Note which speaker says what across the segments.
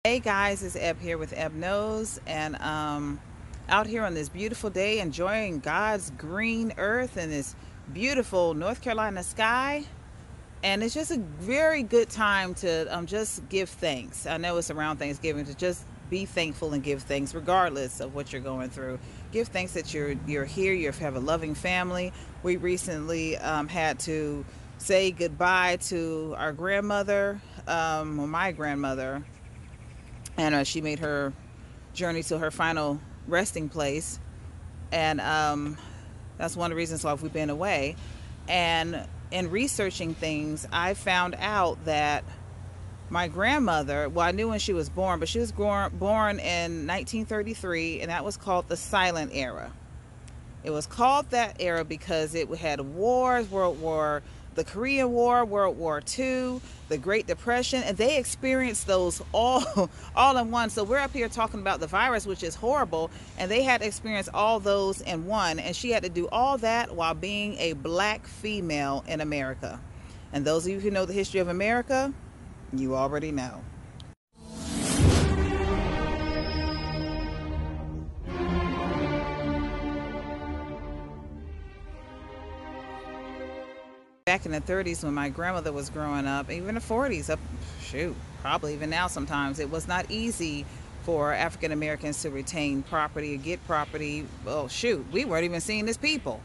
Speaker 1: Hey guys, it's Eb here with Eb Knows, and out here on this beautiful day enjoying God's green earth and this beautiful North Carolina sky. And it's just a very good time to just give thanks. I know it's around Thanksgiving to just be thankful and give thanks regardless of what you're going through. Give thanks that you're here, you have a loving family. We recently had to say goodbye to our grandmother, my grandmother, and she made her journey to her final resting place. And that's one of the reasons why we've been away. And in researching things, I found out that my grandmother, well, I knew when she was born, but she was born in 1933, and that was called the silent era. It was called that era because it had wars, the Korean War, World War II, the Great Depression, and they experienced those all in one. So we're up here talking about the virus, which is horrible, and they had to experience all those in one, and she had to do all that while being a black female in America. And those of you who know the history of America, you already know. Back in the 30s when my grandmother was growing up, even the 40s, probably even now sometimes, it was not easy for African Americans to retain property or get property. Well, we weren't even seen as people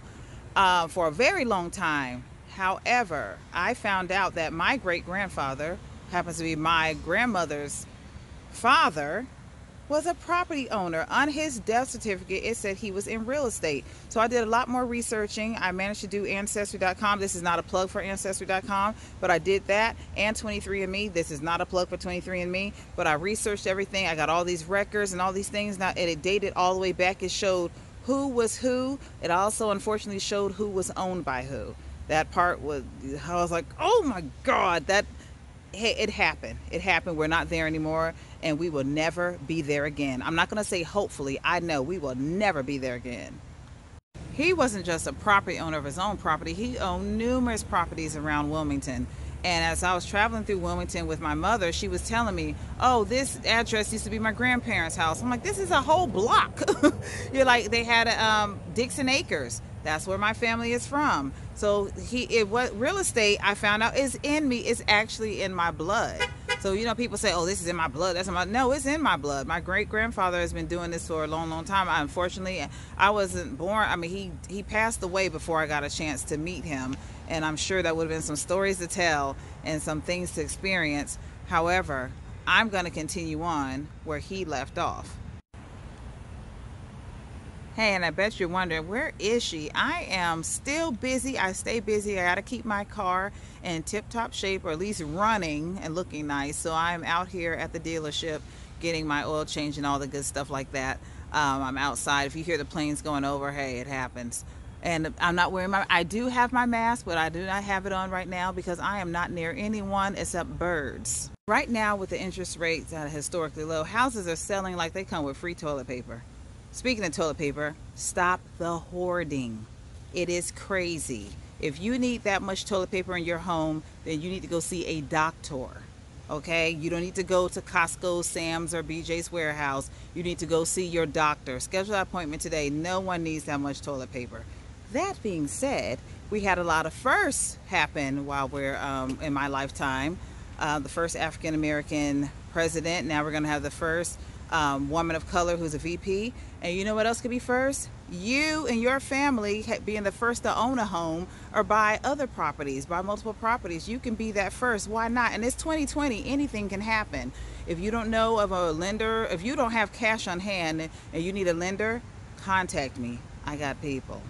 Speaker 1: for a very long time. However, I found out that my great-grandfather happens to be my grandmother's father, was a property owner. On his death certificate, it said he was in real estate. So I did a lot more researching. I managed to do Ancestry.com. This is not a plug for Ancestry.com, but I did that. And 23andMe. This is not a plug for 23andMe, but I researched everything. I got all these records and all these things now, and it dated all the way back. It showed who was who. It also, unfortunately, showed who was owned by who. That part was, I was like, oh my God, hey, it happened. It happened. We're not there anymore, and we will never be there again. I'm not going to say hopefully. I know we will never be there again. He wasn't just a property owner of his own property. He owned numerous properties around Wilmington. And as I was traveling through Wilmington with my mother, she was telling me, oh, this address used to be my grandparents' house. I'm like, this is a whole block. You're like, they had Dixon Acres. That's where my family is from. So real estate, I found out, is in me. It's actually in my blood. So, you know, people say, oh, this is in my blood. No, it's in my blood. My great-grandfather has been doing this for a long, long time. Unfortunately, I wasn't born. I mean, he passed away before I got a chance to meet him. And I'm sure that would have been some stories to tell and some things to experience. However, I'm going to continue on where he left off. Hey, and I bet you're wondering, where is she? I am still busy. I stay busy. I got to keep my car in tip-top shape, or at least running and looking nice. So I'm out here at the dealership getting my oil change and all the good stuff like that. I'm outside. If you hear the planes going over, hey, it happens. And I'm not wearing I do have my mask, but I do not have it on right now because I am not near anyone except birds. Right now, with the interest rates that are historically low, houses are selling like they come with free toilet paper. Speaking of toilet paper, stop the hoarding. It is crazy. If you need that much toilet paper in your home, then you need to go see a doctor. Okay? You don't need to go to Costco, Sam's, or BJ's Warehouse. You need to go see your doctor. Schedule an appointment today. No one needs that much toilet paper. That being said, we had a lot of firsts happen while we're in my lifetime. The first African American president. Now we're going to have the first woman of color who's a VP. And you know what else could be first? You and your family being the first to own a home or buy other properties, buy multiple properties. You can be that first. Why not? And it's 2020. Anything can happen. If you don't know of a lender, if you don't have cash on hand and you need a lender, contact me. I got people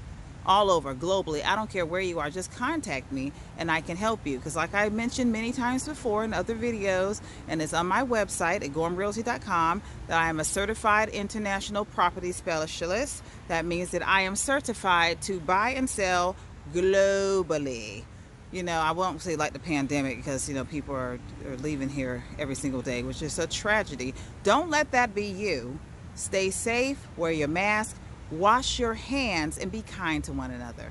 Speaker 1: all over, globally. I don't care where you are, just contact me and I can help you. Because like I mentioned many times before in other videos, and it's on my website at gorhamrealty.com, that I am a certified international property specialist. That means that I am certified to buy and sell globally. You know, I won't say like the pandemic because, you know, people are leaving here every single day, which is a tragedy. Don't let that be you. Stay safe, wear your mask, wash your hands, and be kind to one another.